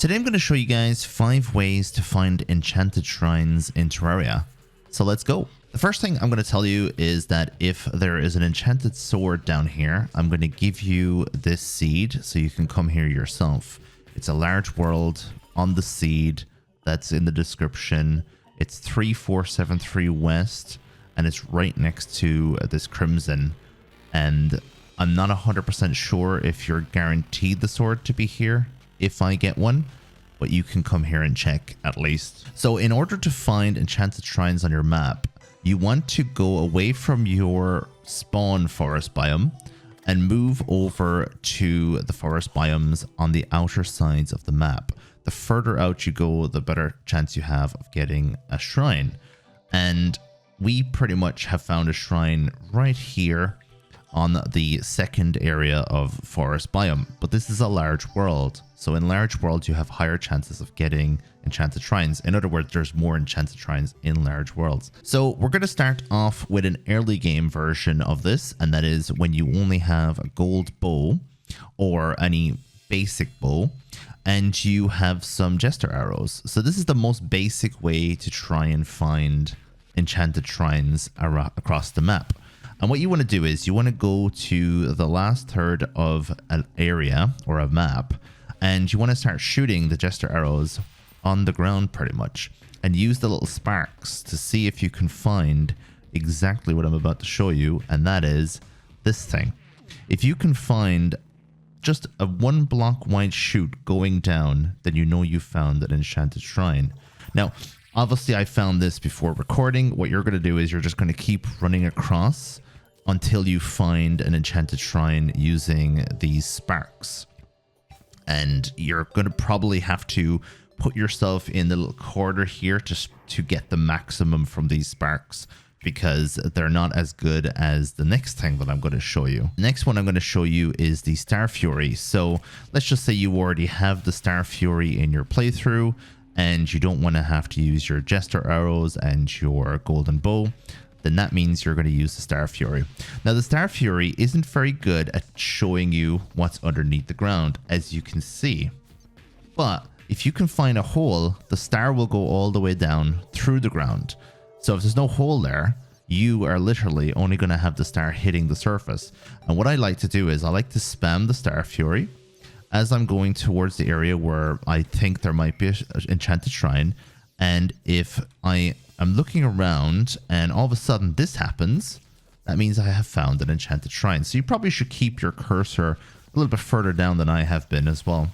Today I'm going to show you guys 5 ways to find enchanted shrines in Terraria. So let's go. The first thing I'm going to tell you is that if there is an enchanted sword down here, I'm going to give you this seed so you can come here yourself. It's a large world on the seed that's in the description. It's 3473 west and it's right next to this crimson. And I'm not 100% sure if you're guaranteed the sword to be here if I get one, but you can come here and check at least. So in order to find enchanted shrines on your map, you want to go away from your spawn forest biome and move over to the forest biomes on the outer sides of the map. The further out you go, the better chance you have of getting a shrine. And we pretty much have found a shrine right here on the second area of forest biome, but this is a large world. So in large worlds, you have higher chances of getting enchanted shrines. In other words, there's more enchanted shrines in large worlds. So we're going to start off with an early game version of this, and that is when you only have a gold bow or any basic bow, and you have some jester arrows. So this is the most basic way to try and find enchanted shrines across the map. And what you want to do is you want to go to the last third of an area or a map, and you want to start shooting the jester arrows on the ground pretty much, and use the little sparks to see if you can find exactly what I'm about to show you, and that is this thing. If you can find just a 1 block wide shoot going down, then you know you found an enchanted shrine. Now, obviously I found this before recording. What you're going to do is you're just going to keep running across until you find an enchanted shrine using these sparks. And you're going to probably have to put yourself in the little corner here to get the maximum from these sparks, because they're not as good as the next thing that I'm going to show you. Next one I'm going to show you is the Starfury. So let's just say you already have the Starfury in your playthrough and you don't want to have to use your jester arrows and your golden bow. Then that means you're going to use the Starfury. Now the Starfury isn't very good at showing you what's underneath the ground, as you can see. But if you can find a hole, the star will go all the way down through the ground. So if there's no hole there, you are literally only going to have the star hitting the surface. And what I like to do is I like to spam the Starfury as I'm going towards the area where I think there might be an enchanted shrine. And if I am looking around and all of a sudden this happens, that means I have found an enchanted shrine. So you probably should keep your cursor a little bit further down than I have been as well.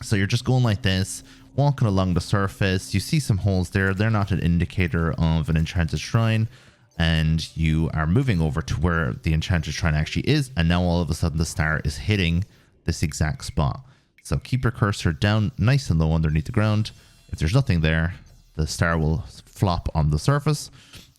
So you're just going like this, walking along the surface. You see some holes there. They're not an indicator of an enchanted shrine. And you are moving over to where the enchanted shrine actually is. And now all of a sudden the star is hitting this exact spot. So keep your cursor down nice and low underneath the ground. If there's nothing there, the star will flop on the surface.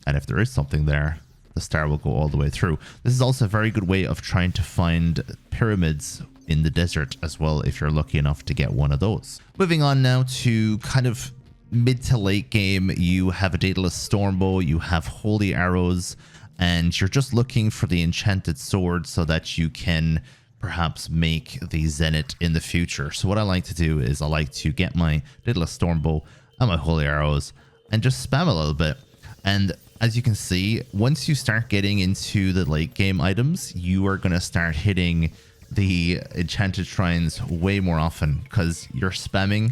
And if there is something there, the star will go all the way through. This is also a very good way of trying to find pyramids in the desert as well, if you're lucky enough to get one of those. Moving on now to kind of mid to late game, you have a Daedalus Stormbow, you have holy arrows, and you're just looking for the enchanted sword so that you can perhaps make the Zenith in the future. So what I like to do is I like to get my Daedalus Stormbow and my holy arrows and just spam a little bit. And as you can see, once you start getting into the late game items, you are going to start hitting the enchanted shrines way more often, because you're spamming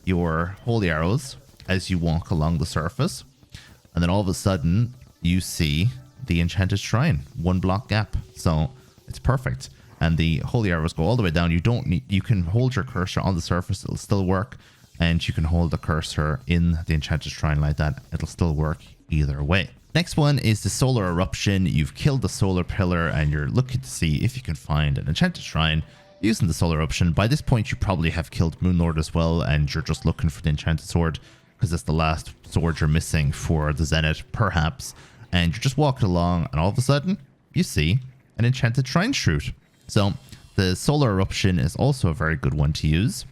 your holy arrows as you walk along the surface, and then all of a sudden you see the enchanted shrine, 1 block gap. So it's perfect. And the holy arrows go all the way down. You can hold your cursor on the surface, it'll still work, and you can hold the cursor in the enchanted shrine like that, it'll still work either way. Next one is the solar eruption. You've killed the solar pillar and you're looking to see if you can find an enchanted shrine using the solar eruption. By this point you probably have killed Moonlord as well, and you're just looking for the enchanted sword because it's the last sword you're missing for the Zenith perhaps. And you're just walking along and all of a sudden you see an enchanted shrine shoot. So the solar eruption is also a very good one to use,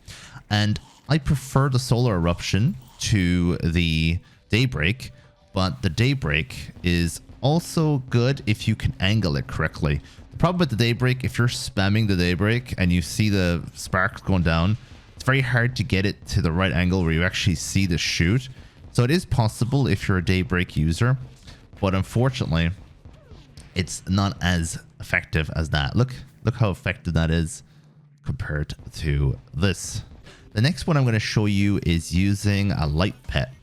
and I prefer the solar eruption to the daybreak. But the daybreak is also good if you can angle it correctly. The problem with the daybreak, if you're spamming the daybreak and you see the sparks going down, it's it's very hard to get it to the right angle where you actually see the shoot. So it is possible if you're a Daybreak user, but unfortunately, it's not as effective as that. Look how effective that is compared to this. The next one I'm going to show you is using a light pet.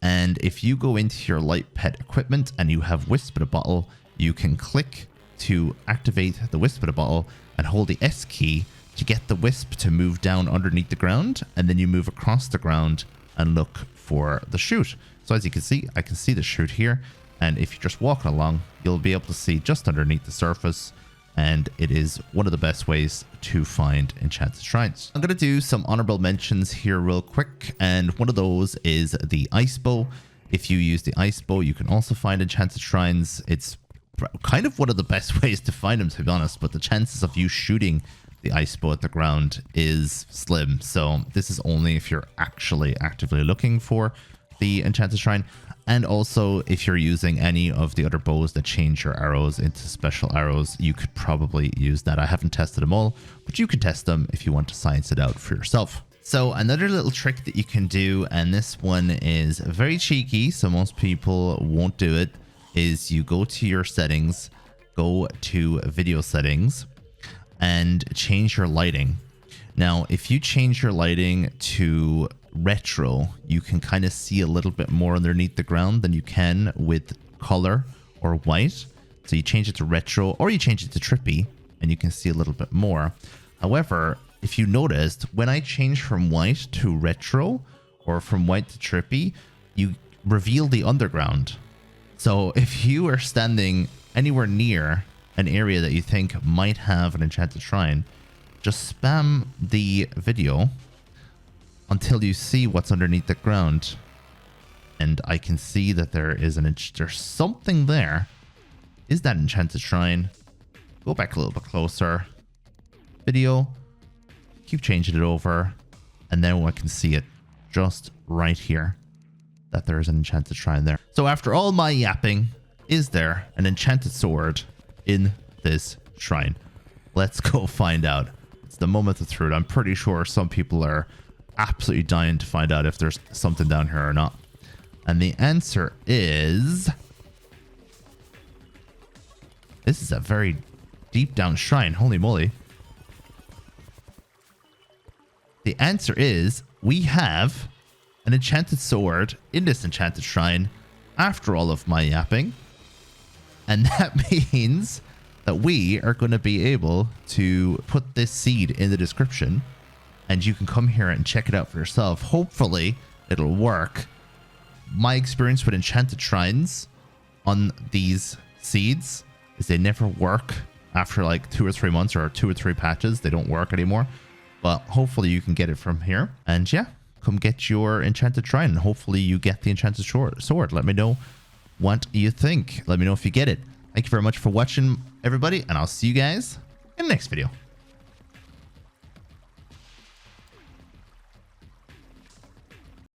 And if you go into your light pet equipment and you have Wisp in a bottle, you can click to activate the Wisp in a bottle and hold the S key to get the Wisp to move down underneath the ground, and then you move across the ground and look for the shoot. So as you can see, I can see the shoot here, and if you're just walking along, you'll be able to see just underneath the surface, and it is one of the best ways to find enchanted shrines. I'm going to do some honorable mentions here real quick, and one of those is the ice bow. If you use the ice bow, you can also find enchanted shrines. It's kind of one of the best ways to find them, to be honest, but the chances of you shooting the ice bow at the ground is slim. So this is only if you're actually actively looking for the enchanted shrine. And also, if you're using any of the other bows that change your arrows into special arrows, you could probably use that. I haven't tested them all, but you can test them if you want to science it out for yourself. So another little trick that you can do, and this one is very cheeky, so most people won't do it, is you go to your settings, go to video settings, and change your lighting. Now, if you change your lighting to retro, you can kind of see a little bit more underneath the ground than you can with color or white. So you change it to retro, or you change it to trippy, and you can see a little bit more. However, if you noticed, when I change from white to retro or from white to trippy, you reveal the underground. So if you are standing anywhere near an area that you think might have an enchanted shrine, just spam the video until you see what's underneath the ground. And I can see that there is there's something there. Is that enchanted shrine? Go back a little bit closer. Video. Keep changing it over. And then I can see it just right here, that there is an enchanted shrine there. So after all my yapping, is there an enchanted sword in this shrine? Let's go find out. It's the moment of truth. I'm pretty sure some people are absolutely dying to find out if there's something down here or not. And the answer is... this is a very deep down shrine. Holy moly. The answer is we have an enchanted sword in this enchanted shrine after all of my yapping. And that means that we are going to be able to put this seed in the description, and you can come here and check it out for yourself. Hopefully it'll work. My experience with enchanted shrines on these seeds is they never work after like 2 or 3 months or 2 or 3 patches. They don't work anymore, but hopefully you can get it from here. And yeah, come get your enchanted shrine, and hopefully you get the enchanted sword. Let me know what you think. Let me know if you get it. Thank you very much for watching, everybody, and I'll see you guys in the next video.